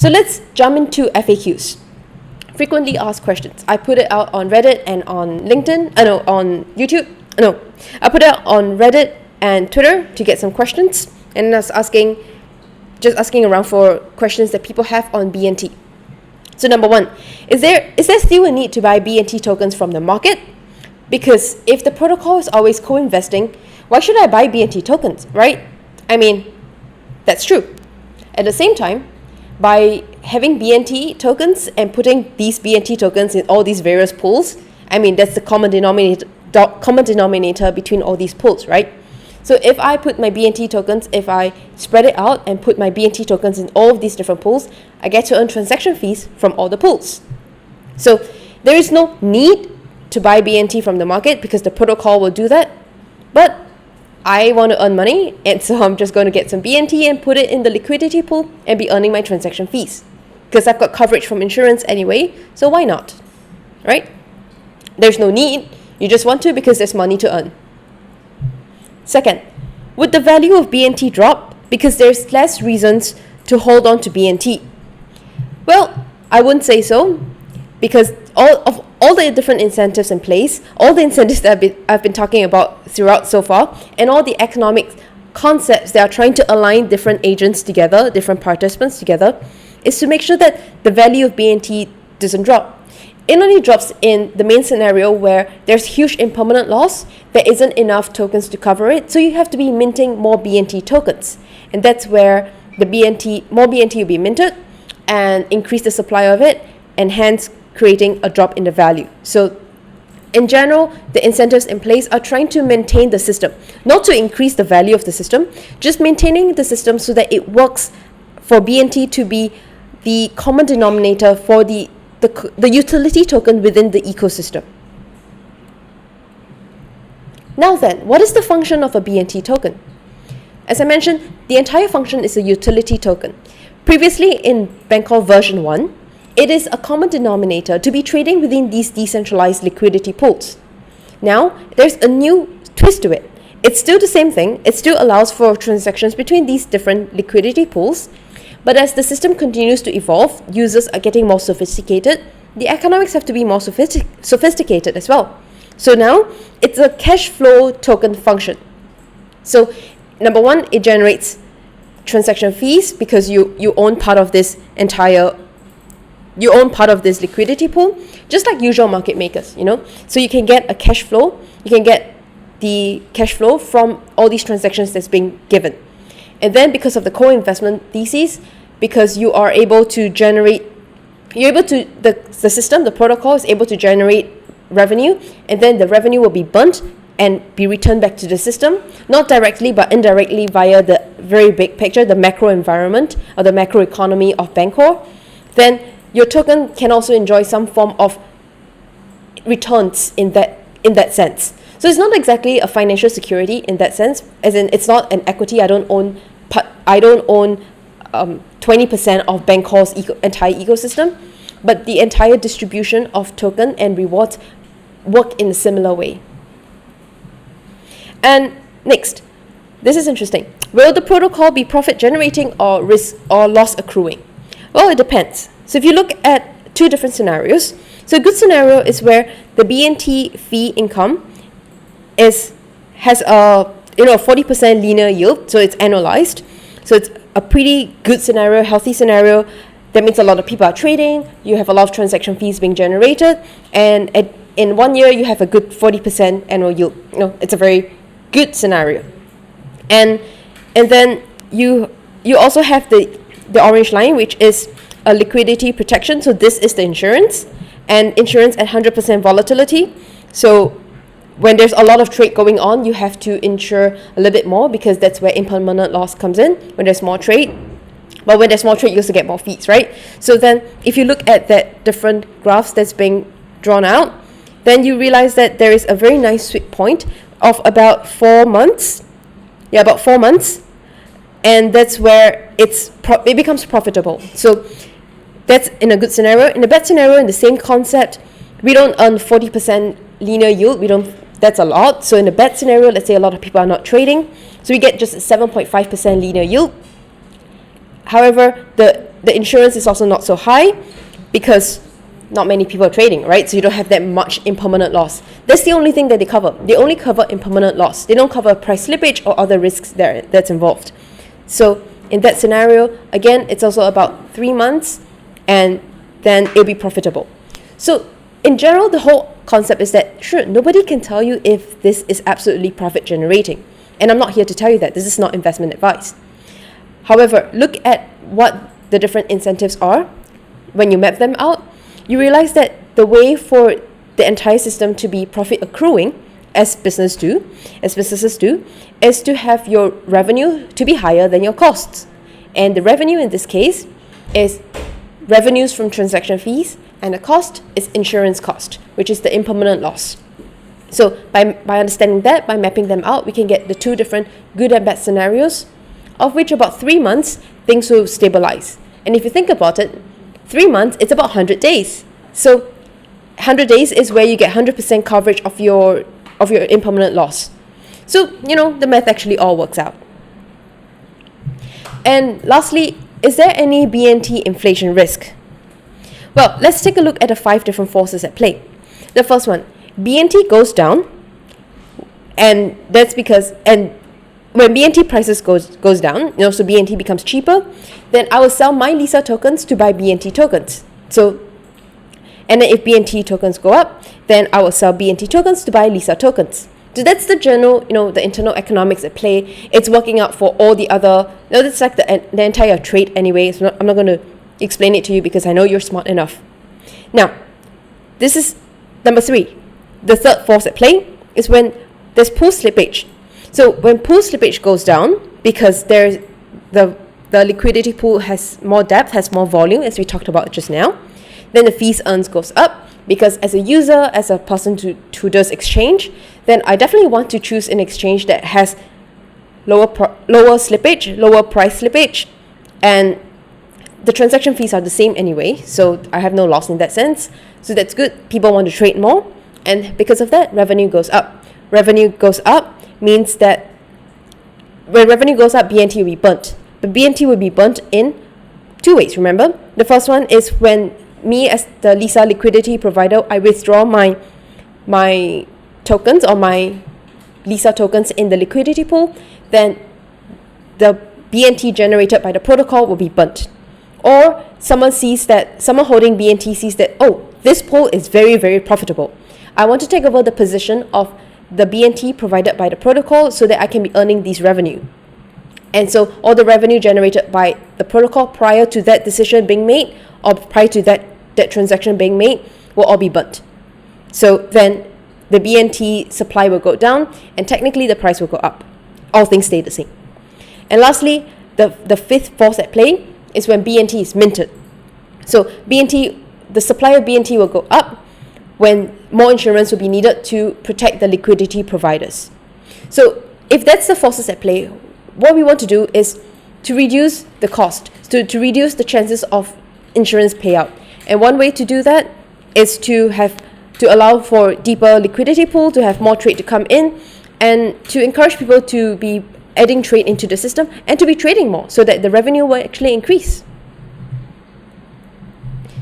So let's jump into FAQs. Frequently asked questions. I put it out on Reddit and on LinkedIn. On YouTube. I put it out on Reddit and Twitter to get some questions, and I was asking around for questions that people have on BNT. So number one, is there still a need to buy BNT tokens from the market? Because if the protocol is always co-investing, why should I buy BNT tokens, right? I mean, that's true. At the same time, by having BNT tokens and putting these BNT tokens in all these various pools, I mean, that's the common denominator between all these pools, right? So if I put my BNT tokens, if I spread it out and put my BNT tokens in all of these different pools, I get to earn transaction fees from all the pools. So there is no need to buy BNT from the market because the protocol will do that. But I want to earn money, and so I'm just going to get some BNT and put it in the liquidity pool and be earning my transaction fees. Because I've got coverage from insurance anyway, so why not? Right? There's no need. You just want to because there's money to earn. Second, would the value of BNT drop because there's less reasons to hold on to BNT? Well, I wouldn't say so, because all the different incentives in place, all the incentives that I've been talking about throughout so far, and all the economic concepts that are trying to align different agents together, different participants together, is to make sure that the value of BNT doesn't drop. It only drops in the main scenario where there's huge impermanent loss, there isn't enough tokens to cover it, so you have to be minting more BNT tokens. And that's where more BNT will be minted and increase the supply of it, and hence creating a drop in the value. So in general, the incentives in place are trying to maintain the system, not to increase the value of the system, just maintaining the system so that it works for BNT to be the common denominator for the utility token within the ecosystem. Now then, what is the function of a BNT token? As I mentioned, the entire function is a utility token. Previously in Bancor version 1, it is a common denominator to be trading within these decentralized liquidity pools. Now, there's a new twist to it. It's still the same thing. It still allows for transactions between these different liquidity pools. But as the system continues to evolve, users are getting more sophisticated, the economics have to be more sophisticated as well. So now, it's a cash flow token function. So, number one, it generates transaction fees because you own part of this liquidity pool, just like usual market makers, So you can get a cash flow, you can get the cash flow from all these transactions that's being given. And then because of the co-investment thesis, because you are able to generate, the system, the protocol is able to generate revenue, and then the revenue will be burnt and be returned back to the system, not directly but indirectly via the very big picture, the macro environment or the macro economy of Bancor. Then your token can also enjoy some form of returns in that sense. So it's not exactly a financial security in that sense, as in it's not an equity. I don't own 20% of Bancor's entire ecosystem, but the entire distribution of token and rewards work in a similar way. And next, this is interesting. Will the protocol be profit generating or risk or loss accruing? Well, it depends. So if you look at two different scenarios, so a good scenario is where the BNT fee income has a 40% linear yield, so it's annualized. So it's a pretty good scenario, healthy scenario. That means a lot of people are trading, you have a lot of transaction fees being generated, and in 1 year you have a good 40% annual yield. It's a very good scenario. And then you also have the orange line, which is a liquidity protection. So this is the insurance, and insurance at 100% volatility. So when there's a lot of trade going on, you have to insure a little bit more because that's where impermanent loss comes in, when there's more trade. But when there's more trade, you also get more fees, right? So then if you look at that different graphs that's being drawn out, then you realize that there is a very nice sweet point of about 4 months. Yeah, about 4 months. And that's where it becomes profitable. So that's in a good scenario. In a bad scenario, in the same concept, we don't earn 40% linear yield. That's a lot. So in a bad scenario, let's say a lot of people are not trading, so we get just a 7.5% linear yield. However, the the insurance is also not so high because not many people are trading, right? So you don't have that much impermanent loss. That's the only thing that they cover. They only cover impermanent loss. They don't cover price slippage or other risks that's involved. So in that scenario, again, it's also about 3 months and then it'll be profitable. So in general, the whole concept is that, sure, nobody can tell you if this is absolutely profit generating. And I'm not here to tell you that. This is not investment advice. However, look at what the different incentives are. When you map them out, you realize that the way for the entire system to be profit accruing, as businesses do, is to have your revenue to be higher than your costs. And the revenue in this case is revenues from transaction fees, and the cost is insurance cost, which is the impermanent loss. So by understanding that, by mapping them out, we can get the two different good and bad scenarios, of which about 3 months, things will stabilize. And if you think about it, 3 months, it's about 100 days. So 100 days is where you get 100% coverage of your impermanent loss. So, the math actually all works out. And lastly, is there any BNT inflation risk? Well, let's take a look at the 5 different forces at play. The first one, BNT goes down, and that's because, and when BNT prices goes down, so BNT becomes cheaper, then I will sell my Lisa tokens to buy BNT tokens. So, and then if BNT tokens go up, then I will sell BNT tokens to buy Lisa tokens. So that's the general, the internal economics at play. It's working out for all the other, it's like the entire trade anyway. So I'm not going to explain it to you because I know you're smart enough. Now, this is number 3. The third force at play is when there's pool slippage. So when pool slippage goes down, because there's the liquidity pool has more depth, has more volume, as we talked about just now, then the fees earned goes up, because as a user, as a person who does exchange, then I definitely want to choose an exchange that has lower slippage, lower price slippage, and the transaction fees are the same anyway, so I have no loss in that sense. So that's good. People want to trade more, and because of that, revenue goes up. Revenue goes up means that when revenue goes up, BNT will be burnt. But BNT will be burnt in 2 ways, remember? The first one is when me as the Lisa liquidity provider, I withdraw my tokens or my Lisa tokens in the liquidity pool, then the BNT generated by the protocol will be burnt. Or someone holding BNT sees that, oh, this pool is very, very profitable. I want to take over the position of the BNT provided by the protocol so that I can be earning these revenue. And so all the revenue generated by the protocol prior to that decision being made or prior to that transaction being made will all be burnt. So then the BNT supply will go down and technically the price will go up. All things stay the same. And lastly, the fifth force at play is when BNT is minted. So the supply of BNT will go up when more insurance will be needed to protect the liquidity providers. So if that's the forces at play, what we want to do is to reduce the cost, to reduce the chances of insurance payout. And one way to do that is to allow for deeper liquidity pool, to have more trade to come in, and to encourage people to be adding trade into the system and to be trading more so that the revenue will actually increase.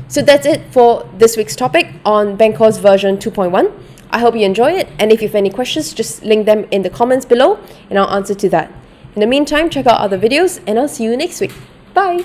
So that's it for this week's topic on Bancor's version 2.1. I hope you enjoy it, and if you have any questions, just link them in the comments below and I'll answer to that. In the meantime, check out other videos and I'll see you next week. Bye!